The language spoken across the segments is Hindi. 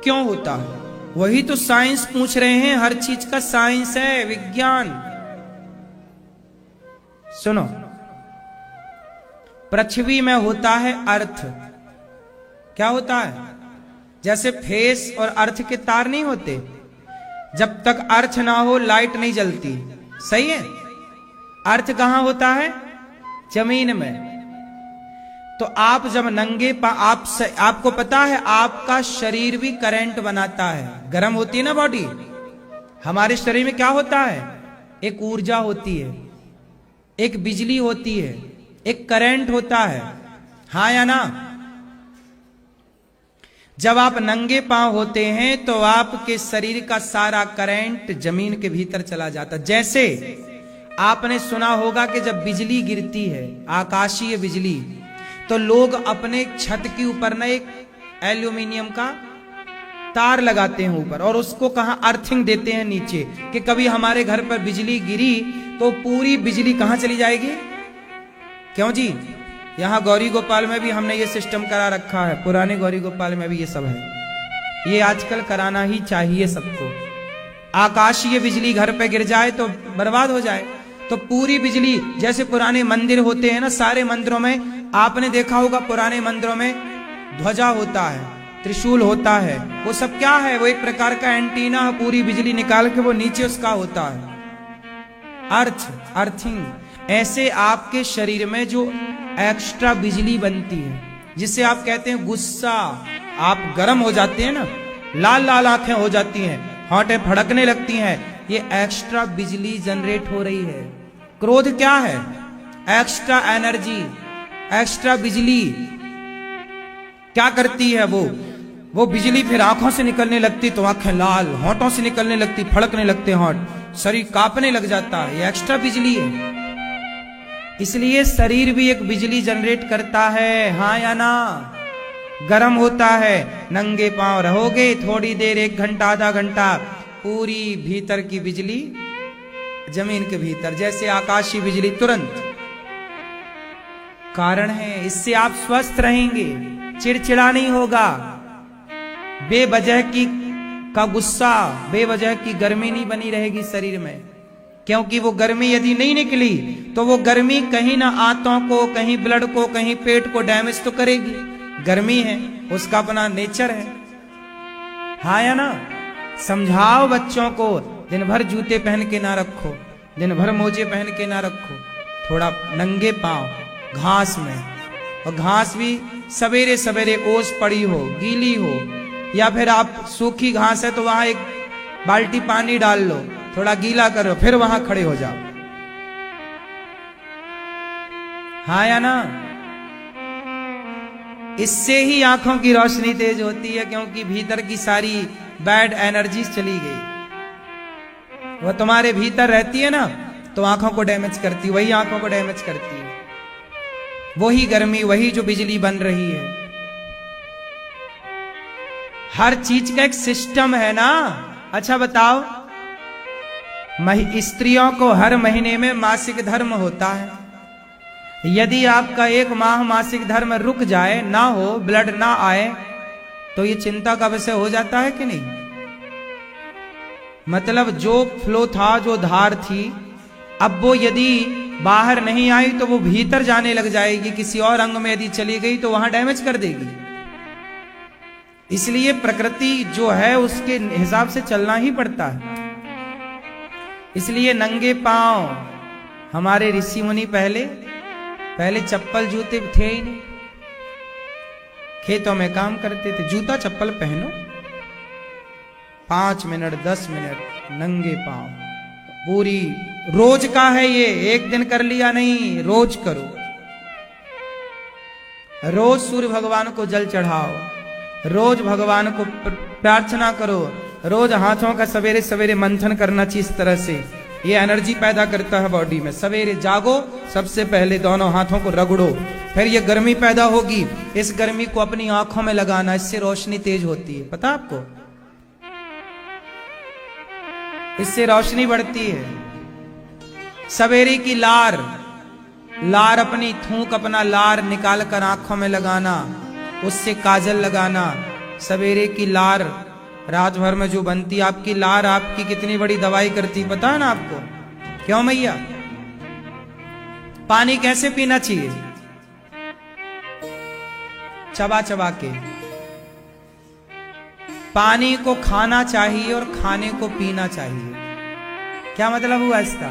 क्यों होता है? वही तो साइंस पूछ रहे हैं, हर चीज का साइंस है, विज्ञान। सुनो, पृथ्वी में होता है अर्थ। क्या होता है? जैसे फेस और अर्थ के तार नहीं होते, जब तक अर्थ ना हो लाइट नहीं जलती। सही है? अर्थ कहां होता है? जमीन में। तो आप जब नंगे आपको पता है आपका शरीर भी करंट बनाता है, गर्म होती है ना बॉडी। हमारे शरीर में क्या होता है? एक ऊर्जा होती है, एक बिजली होती है, एक करंट होता है। हाँ या ना? जब आप नंगे पांव होते हैं तो आपके शरीर का सारा करंट जमीन के भीतर चला जाता। जैसे आपने सुना होगा कि जब बिजली गिरती है, आकाशीय बिजली, तो लोग अपने छत के ऊपर ना एक एल्यूमिनियम का तार लगाते हैं ऊपर, और उसको कहां अर्थिंग देते हैं नीचे, कि कभी हमारे घर पर बिजली गिरी तो पूरी बिजली कहां चली जाएगी। क्यों जी? यहां गौरी गोपाल में भी हमने ये सिस्टम करा रखा है, पुराने गौरी गोपाल में भी ये सब है। ये आजकल कराना ही चाहिए सबको। आकाशीय बिजली घर पे गिर जाए तो बर्बाद हो जाए, तो पूरी बिजली, जैसे पुराने मंदिर होते हैं ना, सारे मंदिरों में आपने देखा होगा, पुराने मंदिरों में ध्वजा होता है, त्रिशूल होता है, वो सब क्या है? वो एक प्रकार का एंटीना है, पूरी बिजली निकाल के वो नीचे उसका होता है अर्थिंग। ऐसे आपके शरीर में जो एक्स्ट्रा बिजली बनती है, जिससे आप कहते हैं गुस्सा, आप गर्म हो जाते हैं ना, लाल लाल आंखें हो जाती हैं, होंठें फड़कने लगती हैं, ये एक्स्ट्रा बिजली जनरेट हो रही है। क्रोध क्या है? एक्स्ट्रा एनर्जी, एक्स्ट्रा बिजली। क्या करती है वो बिजली फिर आंखों से निकलने लगती तो आंखें लाल, होंठों से निकलने लगती, फड़कने लगते होंठ, शरीर कांपने लग जाता है। ये एक्स्ट्रा बिजली है। इसलिए शरीर भी एक बिजली जनरेट करता है। हाँ या ना? गर्म होता है, नंगे पांव रहोगे थोड़ी देर, 1 घंटा, आधा घंटा, पूरी भीतर की बिजली जमीन के भीतर, जैसे आकाशीय बिजली, तुरंत। कारण है, इससे आप स्वस्थ रहेंगे, चिड़चिड़ा नहीं होगा, बेवजह की का गुस्सा, बेवजह की गर्मी नहीं बनी रहेगी शरीर में। क्योंकि वो गर्मी यदि नहीं निकली तो वो गर्मी कहीं ना आंतों को, कहीं ब्लड को, कहीं पेट को डैमेज तो करेगी। गर्मी है, उसका अपना नेचर है। हाँ या ना? समझाओ बच्चों को, दिन भर जूते पहन के ना रखो, दिन भर मोजे पहन के ना रखो, थोड़ा नंगे पांव घास में, और घास भी सवेरे सवेरे ओस पड़ी हो, गीली हो, या फिर आप सूखी घास है तो वहां एक बाल्टी पानी डाल लो, थोड़ा गीला करो, फिर वहां खड़े हो जाओ। हाँ या ना? इससे ही आंखों की रोशनी तेज होती है, क्योंकि भीतर की सारी बैड एनर्जीज चली गई। वो तुम्हारे भीतर रहती है ना, तो आंखों को डैमेज करती, वही आंखों को डैमेज करती है, वही गर्मी, वही जो बिजली बन रही है। हर चीज का एक सिस्टम है ना। अच्छा बताओ, स्त्रियों को हर महीने में मासिक धर्म होता है। यदि आपका 1 माह मासिक धर्म रुक जाए, ना हो, ब्लड ना आए, तो ये चिंता का विषय हो जाता है कि नहीं? मतलब जो फ्लो था, जो धार थी, अब वो यदि बाहर नहीं आई तो वो भीतर जाने लग जाएगी, किसी और अंग में यदि चली गई तो वहां डैमेज कर देगी। इसलिए प्रकृति जो है उसके हिसाब से चलना ही पड़ता है। इसलिए नंगे पांव, हमारे ऋषि मुनि पहले चप्पल जूते थे ही नहीं, खेतों में काम करते थे, जूता चप्पल पहनो, 5 मिनट 10 मिनट नंगे पांव, पूरी रोज का है ये, एक दिन कर लिया नहीं, रोज करो। रोज सूर्य भगवान को जल चढ़ाओ, रोज भगवान को प्रार्थना करो, रोज हाथों का सवेरे सवेरे मंथन करना चाहिए। इस तरह से ये एनर्जी पैदा करता है बॉडी में। सवेरे जागो, सबसे पहले दोनों हाथों को रगड़ो, फिर ये गर्मी पैदा होगी, इस गर्मी को अपनी आंखों में लगाना, इससे रोशनी तेज होती है। पता आपको? इससे रोशनी बढ़ती है। सवेरे की लार अपनी थूक, अपना लार निकाल कर आंखों में लगाना, उससे काजल लगाना। सवेरे की लार रात भर में जो बनती आपकी लार आपकी कितनी बड़ी दवाई करती पता है ना आपको? क्यों मैया? पानी कैसे पीना चाहिए? चबा चबा के। पानी को खाना चाहिए और खाने को पीना चाहिए। क्या मतलब हुआ इसका?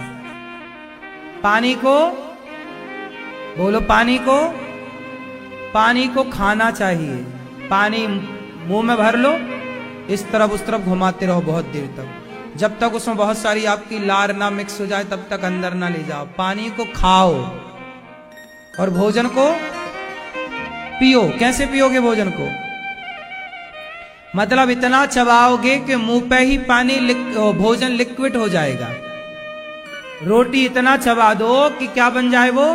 पानी को बोलो, पानी को खाना चाहिए। पानी मुंह में भर लो, इस तरफ उस तरफ घुमाते रहो बहुत देर तक, जब तक उसमें बहुत सारी आपकी लार ना मिक्स हो जाए तब तक अंदर ना ले जाओ। पानी को खाओ और भोजन को पियो। कैसे पियोगे भोजन को? मतलब इतना चबाओगे कि मुंह पे ही पानी भोजन लिक्विड हो जाएगा। रोटी इतना चबा दो कि क्या बन जाए वो?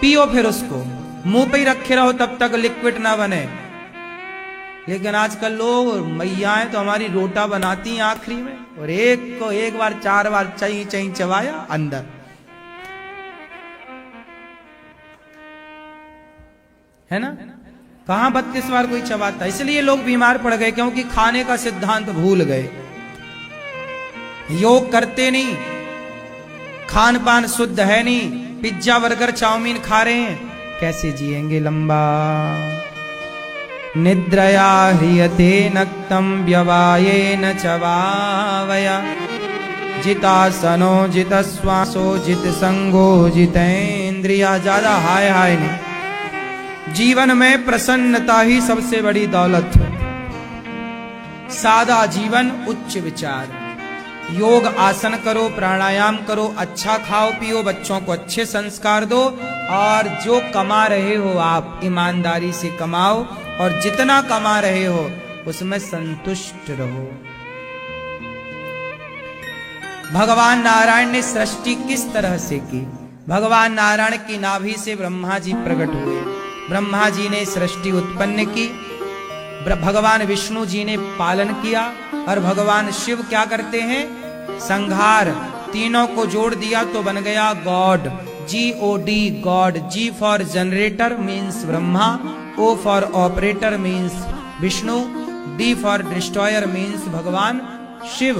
पियो, फिर उसको मुंह पे ही रखे रहो तब तक लिक्विड ना बने। लेकिन आजकल लोग मैयाएं तो हमारी रोटा बनाती हैं आखिरी में, और एक को एक बार 4 बार चई चई चबाया अंदर। है ना? कहां 32 बार कोई चबाता? इसलिए लोग बीमार पड़ गए, क्योंकि खाने का सिद्धांत भूल गए। योग करते नहीं, खान पान शुद्ध है नहीं, पिज्जा बर्गर चाउमीन खा रहे हैं, कैसे जिएंगे लंबा? निद्रया ह्रियते नक्तम व्यवायेन चवावया, जितासनो जितश्वासो जित संगो जितेन्द्रिया। ज्यादा हाय हाय नहीं। जीवन में प्रसन्नता ही सबसे बड़ी दौलत है। सादा जीवन, उच्च विचार। योग आसन करो, प्राणायाम करो, अच्छा खाओ पियो, बच्चों को अच्छे संस्कार दो, और जो कमा रहे हो आप ईमानदारी से कमाओ, और जितना कमा रहे हो उसमें संतुष्ट रहो। भगवान नारायण ने सृष्टि किस तरह से की? भगवान नारायण की नाभि से ब्रह्मा जी प्रकट हुए। ब्रह्मा जी ने सृष्टि उत्पन्न की, भगवान विष्णु जी ने पालन किया, और भगवान शिव क्या करते हैं? संहार। तीनों को जोड़ दिया तो बन गया God. GOD, God. G for generator means Brahma, O for operator means Vishnu, D for destroyer means भगवान शिव।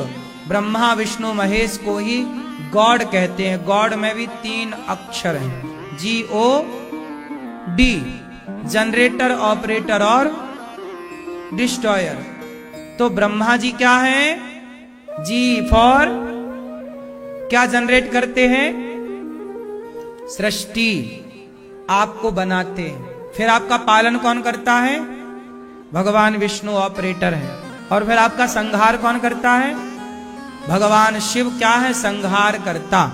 ब्रह्मा विष्णु महेश को ही गॉड कहते हैं। गॉड में भी 3 अक्षर हैं, GOD, जनरेटर, ऑपरेटर और डिस्ट्रॉयर। तो ब्रह्मा जी क्या है? G फॉर क्या जनरेट करते हैं? सृष्टि, आपको बनाते हैं। फिर आपका पालन कौन करता है? भगवान विष्णु ऑपरेटर है। और फिर आपका संहार कौन करता है? भगवान शिव क्या है? संहार करता।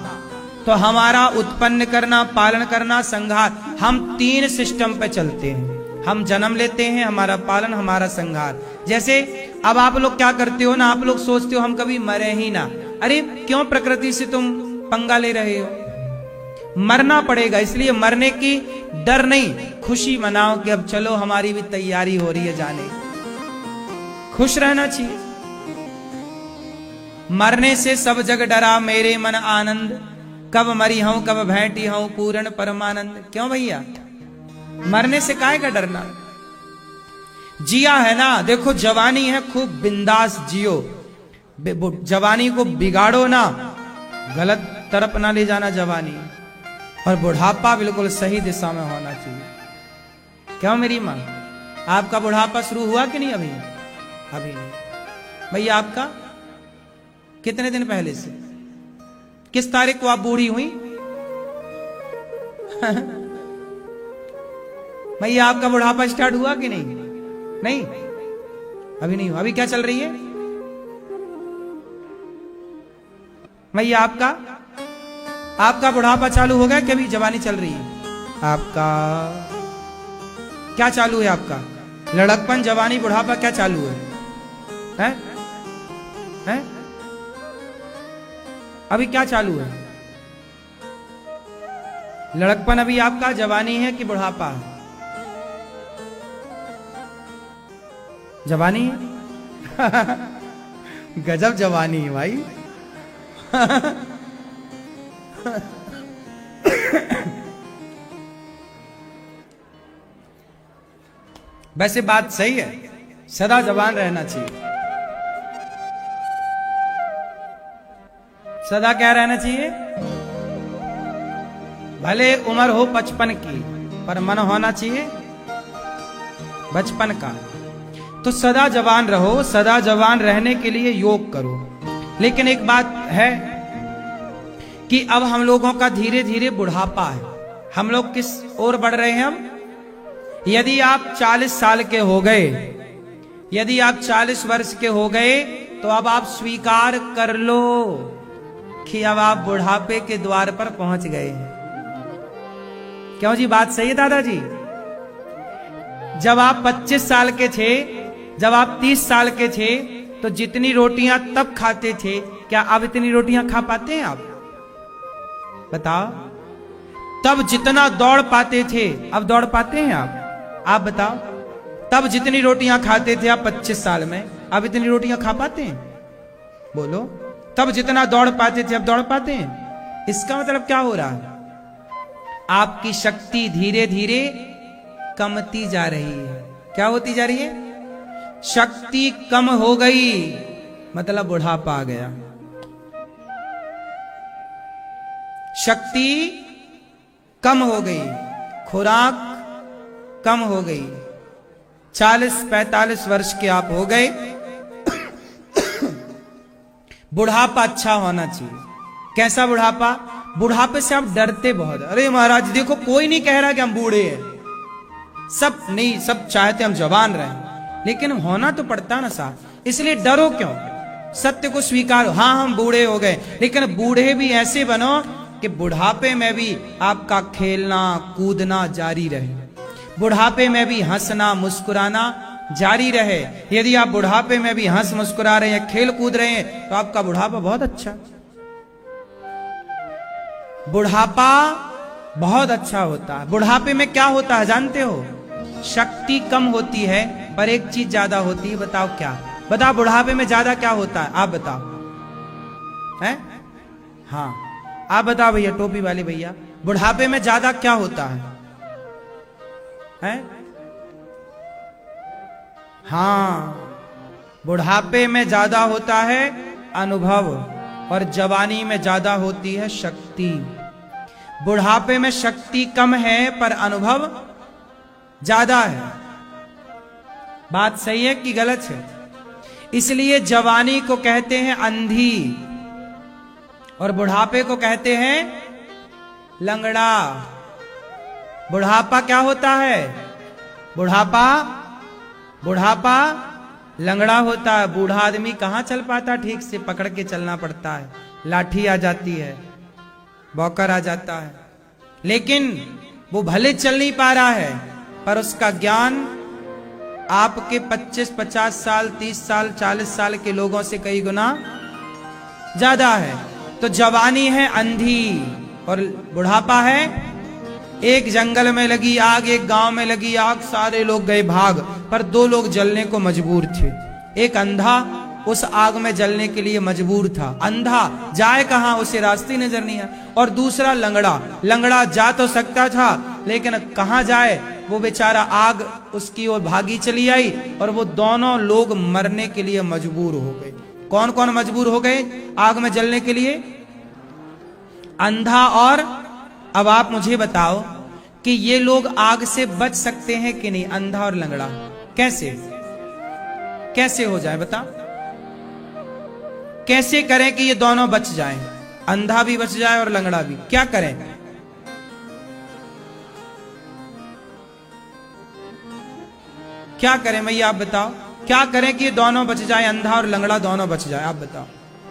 तो हमारा उत्पन्न करना, पालन करना, संहार, हम 3 सिस्टम पे चलते हैं। हम जन्म लेते हैं, हमारा पालन, हमारा संहार। जैसे अब आप लोग क्या करते हो ना, आप लोग सोचते हो हम कभी मरे ही ना। अरे क्यों प्रकृति से तुम पंगा ले रहे हो? मरना पड़ेगा, इसलिए मरने की डर नहीं, खुशी मनाओ कि अब चलो हमारी भी तैयारी हो रही है जाने। खुश रहना चाहिए। मरने से सब जग डरा मेरे मन आनंद, कब मरी हूं कब भेंटी हूं पूर्ण परमानंद। क्यों भैया? मरने से काहे का डरना? जिया है ना, देखो जवानी है, खूब बिंदास जियो। जवानी को बिगाड़ो ना, गलत तरफ ना ले जाना जवानी। और बुढ़ापा बिल्कुल सही दिशा में होना चाहिए। क्यों मेरी मां? आपका बुढ़ापा शुरू हुआ कि नहीं? अभी नहीं। भैया आपका कितने दिन पहले से? किस तारीख को आप बूढ़ी हुई? भैया आपका बुढ़ापा स्टार्ट हुआ कि नहीं? नहीं, अभी नहीं हुआ। अभी क्या चल रही है भैया? आपका बुढ़ापा चालू हो गया कि अभी जवानी चल रही है? आपका क्या चालू है? आपका लड़कपन, जवानी, बुढ़ापा क्या चालू है? हैं? अभी क्या चालू है? लड़कपन अभी आपका, जवानी है कि बुढ़ापा है? जवानी है। गजब जवानी है भाई। वैसे बात सही है, सदा जवान रहना चाहिए। सदा क्या रहना चाहिए? भले उम्र हो 55 की, पर मन होना चाहिए बचपन का। तो सदा जवान रहो, सदा जवान रहने के लिए योग करो। लेकिन एक बात है कि अब हम लोगों का धीरे धीरे बुढ़ापा है। हम लोग किस ओर बढ़ रहे हैं? हम यदि आप 40 साल के हो गए, यदि आप 40 वर्ष के हो गए, तो अब आप स्वीकार कर लो कि अब आप बुढ़ापे के द्वार पर पहुंच गए हैं। क्यों जी, बात सही है दादाजी? जब आप 25 साल के थे, जब आप 30 साल के थे, तो जितनी रोटियां तब खाते थे, क्या अब इतनी रोटियां खा पाते हैं आप? बताओ। तब जितना दौड़ पाते थे, अब दौड़ पाते हैं आप बताओ। तब जितनी रोटियां खाते थे आप 25 साल में, अब इतनी रोटियां खा पाते हैं? बोलो। तब जितना दौड़ पाते थे अब दौड़ पाते हैं? इसका मतलब क्या हो रहा है? आपकी शक्ति धीरे धीरे कमती जा रही है। क्या होती जा रही है? शक्ति कम हो गई, मतलब बुढ़ापा आ गया। शक्ति कम हो गई, खुराक कम हो गई। 40-45 वर्ष के आप हो गए, बुढ़ापा अच्छा होना चाहिए। कैसा बुढ़ापा? बुढ़ापे से आप डरते बहुत। अरे महाराज देखो, कोई नहीं कह रहा कि हम बूढ़े हैं, सब नहीं, सब चाहते हम जवान रहें, लेकिन होना तो पड़ता ना साहब। इसलिए डरो क्यों? सत्य को स्वीकारो। हाँ, हम बूढ़े हो गए, लेकिन बूढ़े भी ऐसे बनो कि बुढ़ापे में भी आपका खेलना कूदना जारी रहे, बुढ़ापे में भी हंसना मुस्कुराना जारी रहे। यदि आप बुढ़ापे में भी हंस मुस्कुरा रहे हैं, खेल कूद रहे हैं, तो आपका बुढ़ापा बहुत अच्छा, बुढ़ापा बहुत अच्छा होता है। बुढ़ापे में क्या होता है जानते हो? शक्ति कम होती है, पर एक चीज ज्यादा होती है। बताओ क्या? बताओ, बुढ़ापे में ज्यादा क्या होता है? आप बताओ। हैं? हाँ, आप बताओ भैया, टोपी वाले भैया, बुढ़ापे में ज्यादा क्या होता है? हैं? हाँ, बुढ़ापे में ज्यादा होता है अनुभव, और जवानी में ज्यादा होती है शक्ति। बुढ़ापे में शक्ति कम है पर अनुभव ज्यादा है। बात सही है कि गलत है? इसलिए जवानी को कहते हैं अंधी, और बुढ़ापे को कहते हैं लंगड़ा। बुढ़ापा क्या होता है? बुढ़ापा लंगड़ा होता है। बूढ़ा आदमी कहां चल पाता? ठीक से पकड़ के चलना पड़ता है, लाठी आ जाती है, बौकर आ जाता है। लेकिन वो भले चल नहीं पा रहा है, पर उसका ज्ञान आपके 25-50 साल 30 साल 40 साल के लोगों से कई गुना ज्यादा है। तो जवानी है अंधी, और बुढ़ापा है एक जंगल में लगी आग, एक गांव में लगी आग, सारे लोग गए भाग, पर 2 लोग जलने को मजबूर थे। एक अंधा उस आग में जलने के लिए मजबूर था, अंधा जाए कहां, उसे रास्ते नजर नहीं आया। और दूसरा लंगड़ा जा तो सकता था, लेकिन कहां जाए, वो बेचारा आग उसकी ओर भागी चली आई, और वो दोनों लोग मरने के लिए मजबूर हो गए। कौन कौन मजबूर हो गए आग में जलने के लिए? अंधा और। अब आप मुझे बताओ कि ये लोग आग से बच सकते हैं कि नहीं? अंधा और लंगड़ा कैसे हो जाए? बताओ, कैसे करें कि ये दोनों बच जाएं? अंधा भी बच जाए और लंगड़ा भी। क्या करें? क्या करें भैया, आप बताओ। क्या करें कि ये दोनों बच जाए, अंधा और लंगड़ा दोनों बच जाए? आप बताओ।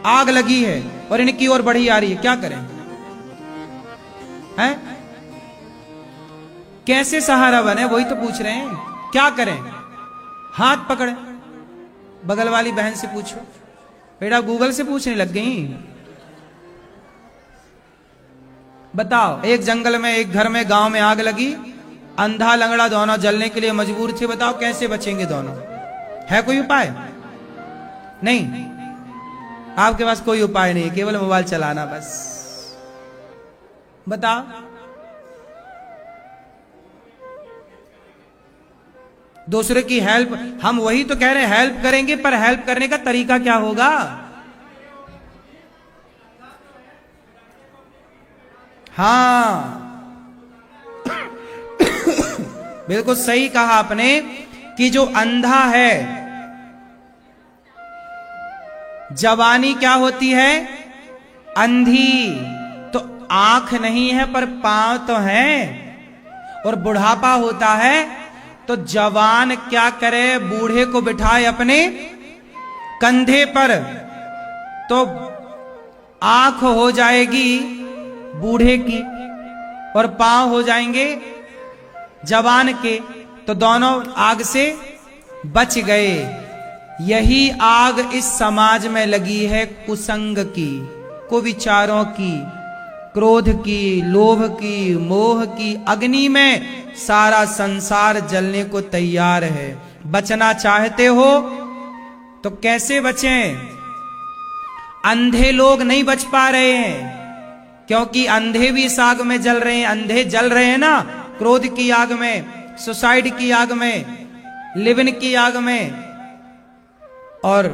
आग लगी है और इनकी ओर बढ़ी आ रही है, क्या करें? हैं? कैसे सहारा बने, वही तो पूछ रहे हैं। क्या करें? हाथ पकड़े। बगल वाली बहन से पूछो, बेटा गूगल से पूछने लग गई। बताओ, एक जंगल में, एक घर में, गांव में आग लगी, अंधा लंगड़ा दोनों जलने के लिए मजबूर थे। बताओ कैसे बचेंगे दोनों? है कोई उपाय? नहीं, आपके पास कोई उपाय नहीं, केवल मोबाइल चलाना बस। बताओ दूसरे की हेल्प, हम वही तो कह रहे हैं हेल्प करेंगे, पर हेल्प करने का तरीका क्या होगा? हाँ बिल्कुल सही कहा आपने कि जो अंधा है, जवानी क्या होती है? अंधी। तो आंख नहीं है पर पांव तो है, और बुढ़ापा होता है तो जवान क्या करे? बूढ़े को बिठाए अपने कंधे पर, तो आंख हो जाएगी बूढ़े की और पांव हो जाएंगे जवान के, तो दोनों आग से बच गए। यही आग इस समाज में लगी है कुसंग की, कुविचारों की, क्रोध की, लोभ की, मोह की अग्नि में सारा संसार जलने को तैयार है। बचना चाहते हो तो कैसे बचें? अंधे लोग नहीं बच पा रहे हैं, क्योंकि अंधे भी इस आग में जल रहे हैं। अंधे जल रहे हैं ना, क्रोध की आग में, सुसाइड की आग में, लिविन की आग में, और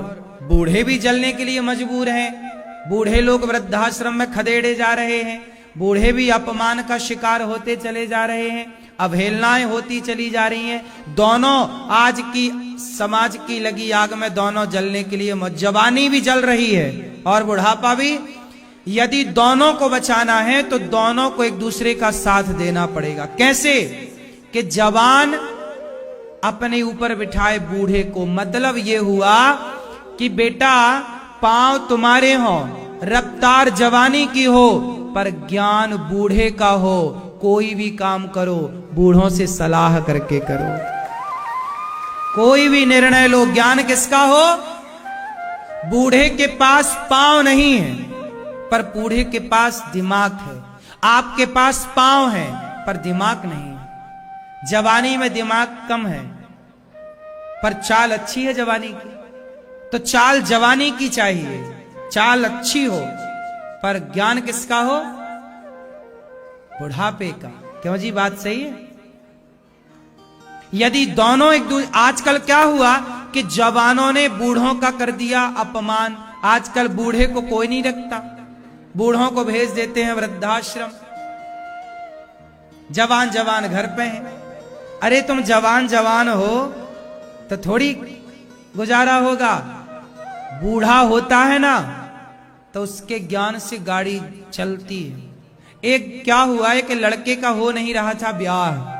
बूढ़े भी जलने के लिए मजबूर हैं। बूढ़े लोग वृद्धाश्रम में खदेड़े जा रहे हैं, बूढ़े भी अपमान का शिकार होते चले जा रहे हैं, अवहेलनाएं होती चली जा रही हैं। दोनों आज की समाज की लगी आग में दोनों जलने के लिए, जवानी भी जल रही है और बुढ़ापा भी। यदि दोनों को बचाना है तो दोनों को एक दूसरे का साथ देना पड़ेगा। कैसे? कि जवान अपने ऊपर बिठाए बूढ़े को। मतलब ये हुआ कि बेटा पांव तुम्हारे हो, रफ्तार जवानी की हो, पर ज्ञान बूढ़े का हो। कोई भी काम करो बूढ़ों से सलाह करके करो, कोई भी निर्णय लो, ज्ञान किसका हो? बूढ़े के पास पांव नहीं है पर बूढ़े के पास दिमाग है। आपके पास पांव है पर दिमाग नहीं है। जवानी में दिमाग कम है पर चाल अच्छी है जवानी की, तो चाल जवानी की चाहिए, चाल अच्छी हो, पर ज्ञान किसका हो? बुढ़ापे का। क्यों जी, बात सही है? यदि दोनों एक दूसरे, आजकल क्या हुआ कि जवानों ने बूढ़ों का कर दिया अपमान। आजकल बूढ़े को कोई नहीं रखता, बूढ़ों को भेज देते हैं वृद्धाश्रम, जवान जवान घर पे हैं। अरे तुम जवान जवान हो तो थोड़ी गुजारा होगा, बूढ़ा होता है ना तो उसके ज्ञान से गाड़ी चलती है। एक क्या हुआ है कि लड़के का हो नहीं रहा था ब्याह,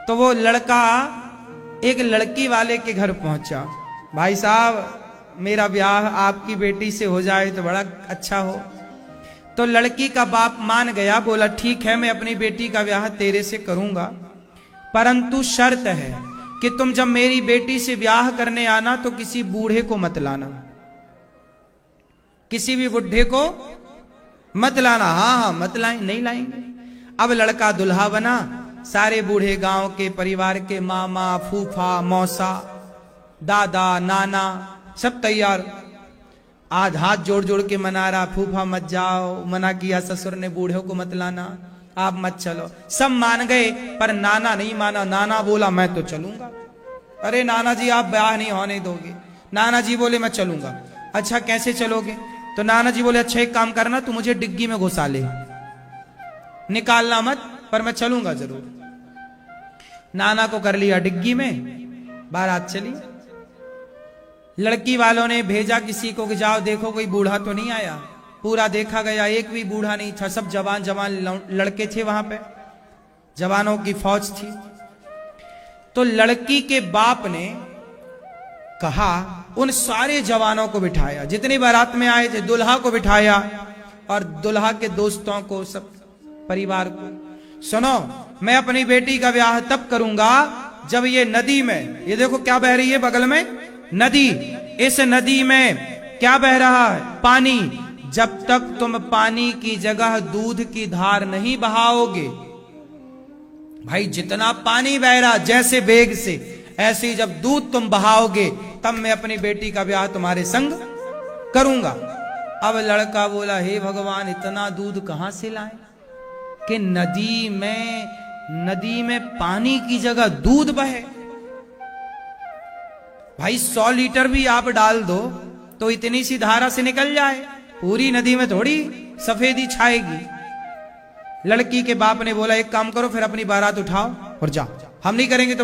तो वो लड़का एक लड़की वाले के घर पहुंचा। भाई साहब मेरा ब्याह आपकी बेटी से हो जाए तो बड़ा अच्छा हो। तो लड़की का बाप मान गया, बोला ठीक है मैं अपनी बेटी का ब्याह तेरे से करूंगा, परंतु शर्त है कि तुम जब मेरी बेटी से ब्याह करने आना तो किसी बूढ़े को मत लाना, किसी भी बुढ़े को मत लाना। हाँ हाँ मत लाएंगे, नहीं लाएंगे। अब लड़का दुल्हा बना, सारे बूढ़े गांव के परिवार के मामा, फूफा, मौसा, दादा, नाना सब तैयार, आज हाथ जोड़ जोड़ के मना रहा, फूफा मत जाओ, मना किया ससुर ने बूढ़े को मत लाना, आप मत चलो। सब मान गए पर नाना नहीं माना। नाना बोला मैं तो चलूंगा। अरे नाना जी आप ब्याह नहीं होने दोगे? नाना जी बोले मैं चलूंगा। अच्छा कैसे चलोगे? तो नाना जी बोले अच्छा एक काम करना, तू मुझे डिग्गी में घुसा ले, निकालना मत, पर मैं चलूंगा जरूर। नाना को कर लिया डिग्गी में, बारात चली। लड़की वालों ने भेजा किसी को कि जाओ देखो कोई बूढ़ा तो नहीं आया। पूरा देखा गया, एक भी बूढ़ा नहीं था, सब जवान जवान लड़के थे वहां पे, जवानों की फौज थी। तो लड़की के बाप ने कहा, उन सारे जवानों को बिठाया जितनी बारात में आए थे, दुल्हा को बिठाया और दुल्हा के दोस्तों को, सब परिवार को, सुनो मैं अपनी बेटी का ब्याह तब करूंगा जब ये नदी में, ये देखो क्या बह रही है बगल में नदी, इस नदी में क्या बह रहा है? पानी। जब तक तुम पानी की जगह दूध की धार नहीं बहाओगे, भाई जितना पानी बह रहा जैसे वेग से, ऐसे ही जब दूध तुम बहाओगे तब मैं अपनी बेटी का ब्याह तुम्हारे संग करूंगा। अब लड़का बोला हे भगवान इतना दूध कहां से लाए कि नदी में पानी की जगह दूध बहे? भाई 100 लीटर भी आप डाल दो तो इतनी सी धारा से निकल जाए, पूरी नदी में थोड़ी सफेदी छाएगी। लड़की के बाप ने बोला एक काम करो, फिर अपनी बारात उठाओ और जाओ, हम नहीं करेंगे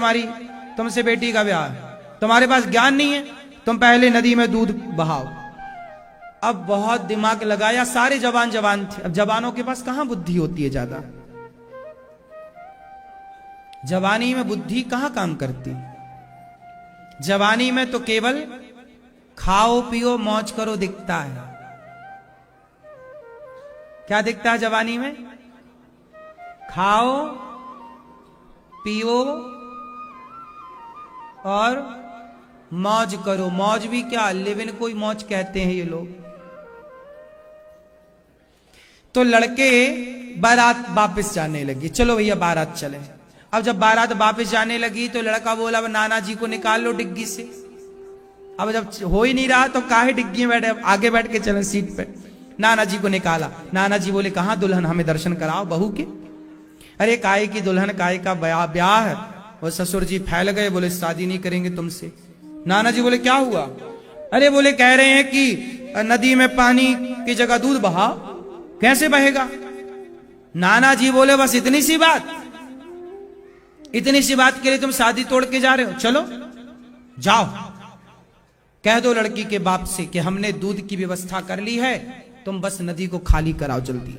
तुमसे बेटी का ब्याह, तुम्हारे पास ज्ञान नहीं है, तुम पहले नदी में दूध बहाओ। अब बहुत दिमाग लगाया, सारे जवान थे। अब जवानों के पास कहां बुद्धि होती है ज्यादा, जवानी में बुद्धि कहां काम करती। जवानी में तो केवल खाओ पियो मौज करो दिखता है। क्या दिखता है जवानी में? खाओ पियो और मौज करो। मौज भी क्या, लिव इन कोई मौज कहते हैं ये लोग। तो लड़के बारात वापस जाने लगी, चलो भैया बारात चले। अब जब बारात वापस जाने लगी तो लड़का बोला, अब नाना जी को निकाल लो डिग्गी से। अब जब हो ही नहीं रहा तो काहे डिग्गी में बैठे, आगे बैठ के चले सीट पे। नाना जी को निकाला, नाना जी बोले कहां दुल्हन, हमें दर्शन कराओ बहू के। अरे काहे की दुल्हन, काहे का ब्याह है। वो ससुर जी फैल गए, बोले शादी नहीं करेंगे तुमसे। नाना जी बोले क्या हुआ? अरे बोले कह रहे हैं कि नदी में पानी की जगह दूध बहाओ। कैसे बहेगा? नाना जी बोले बस इतनी सी बात, इतनी सी बात के लिए तुम शादी तोड़ के जा रहे हो, चलो जाओ कह दो लड़की के बाप से कि हमने दूध की व्यवस्था कर ली है, तुम बस नदी को खाली कराओ जल्दी।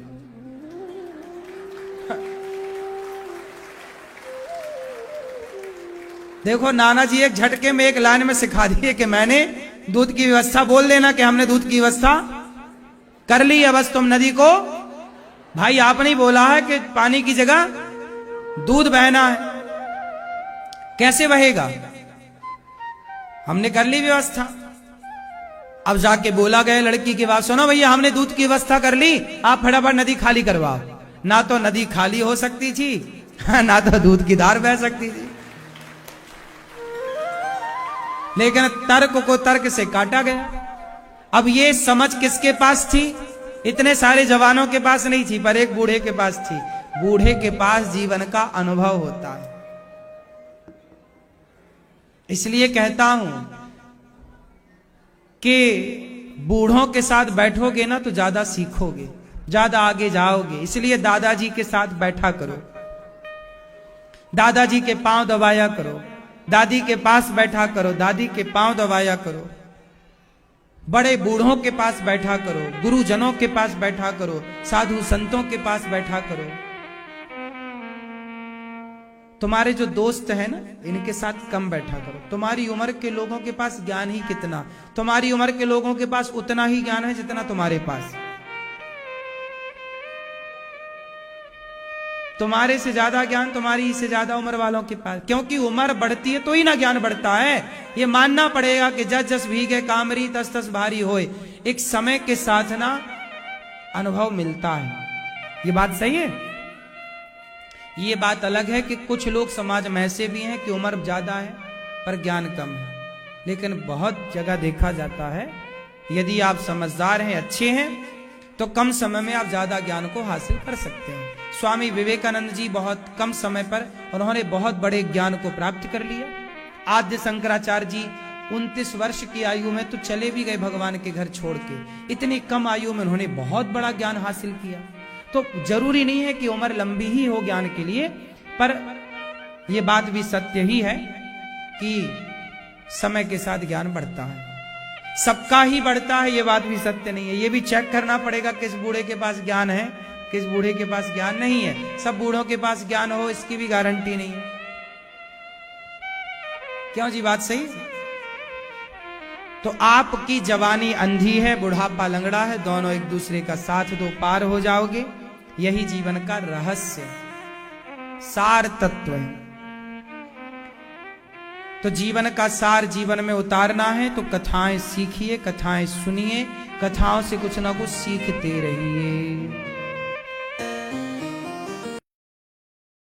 देखो नाना जी एक झटके में एक लाइन में सिखा दिए कि मैंने दूध की व्यवस्था, बोल देना कि हमने दूध की व्यवस्था कर ली है, बस तुम नदी को। भाई आपने बोला है कि पानी की जगह दूध बहना है, कैसे बहेगा? हमने कर ली व्यवस्था। अब जाके बोला गया लड़की की बात, सुनो भैया हमने दूध की व्यवस्था कर ली, आप फटाफट नदी खाली करवाओ। ना तो नदी खाली हो सकती थी ना तो दूध की धार बह सकती थी। लेकिन तर्क को तर्क से काटा गया। अब ये समझ किसके पास थी? इतने सारे जवानों के पास नहीं थी, पर एक बूढ़े के पास थी। बूढ़े के पास जीवन का अनुभव होता है। इसलिए कहता हूं कि बूढ़ों के साथ बैठोगे ना तो ज्यादा सीखोगे, ज्यादा आगे जाओगे। इसलिए दादाजी के साथ बैठा करो, दादाजी के पांव दबाया करो, दादी के पास बैठा करो, दादी के पांव दबाया करो, बड़े बूढ़ों के पास बैठा करो, गुरुजनों के पास बैठा करो, साधु संतों के पास बैठा करो। तुम्हारे जो दोस्त हैं ना, इनके साथ कम बैठा करो। तुम्हारी उम्र के लोगों के पास ज्ञान ही कितना, तुम्हारी उम्र के लोगों के पास उतना ही ज्ञान है जितना तुम्हारे पास। तुम्हारे से ज्यादा ज्ञान तुम्हारी से ज्यादा उम्र वालों के पास, क्योंकि उम्र बढ़ती है तो ही ना ज्ञान बढ़ता है। ये मानना पड़ेगा कि जस जस भीगे कामरी तस तस भारी होए। एक समय के साथ ना अनुभव मिलता है। ये बात सही है। ये बात अलग है कि कुछ लोग समाज में ऐसे भी हैं कि उम्र ज्यादा है पर ज्ञान कम है। लेकिन बहुत जगह देखा जाता है यदि आप समझदार हैं, अच्छे हैं, तो कम समय में आप ज्यादा ज्ञान को हासिल कर सकते हैं। स्वामी विवेकानंद जी बहुत कम समय पर उन्होंने बहुत बड़े ज्ञान को प्राप्त कर लिया। आद्य शंकराचार्य जी 29 वर्ष की आयु में तो चले भी गए भगवान के घर छोड़ के। इतनी कम आयु में उन्होंने बहुत बड़ा ज्ञान हासिल किया। तो जरूरी नहीं है कि उम्र लंबी ही हो ज्ञान के लिए, पर यह बात भी सत्य ही है कि समय के साथ ज्ञान बढ़ता है, सबका ही बढ़ता है। यह बात भी सत्य नहीं है। यह भी चेक करना पड़ेगा किस बूढ़े के पास ज्ञान है, किस बूढ़े के पास ज्ञान नहीं है। सब बूढ़ों के पास ज्ञान हो इसकी भी गारंटी नहीं है। क्यों जी, बात सही? तो आपकी जवानी अंधी है, बुढ़ापा लंगड़ा है, दोनों एक दूसरे का साथ दो, पार हो जाओगे। यही जीवन का रहस्य, सार तत्व है। तो जीवन का सार जीवन में उतारना है तो कथाएं सीखिए, कथाएं सुनिए, कथाओं से कुछ ना कुछ सीखते रहिए।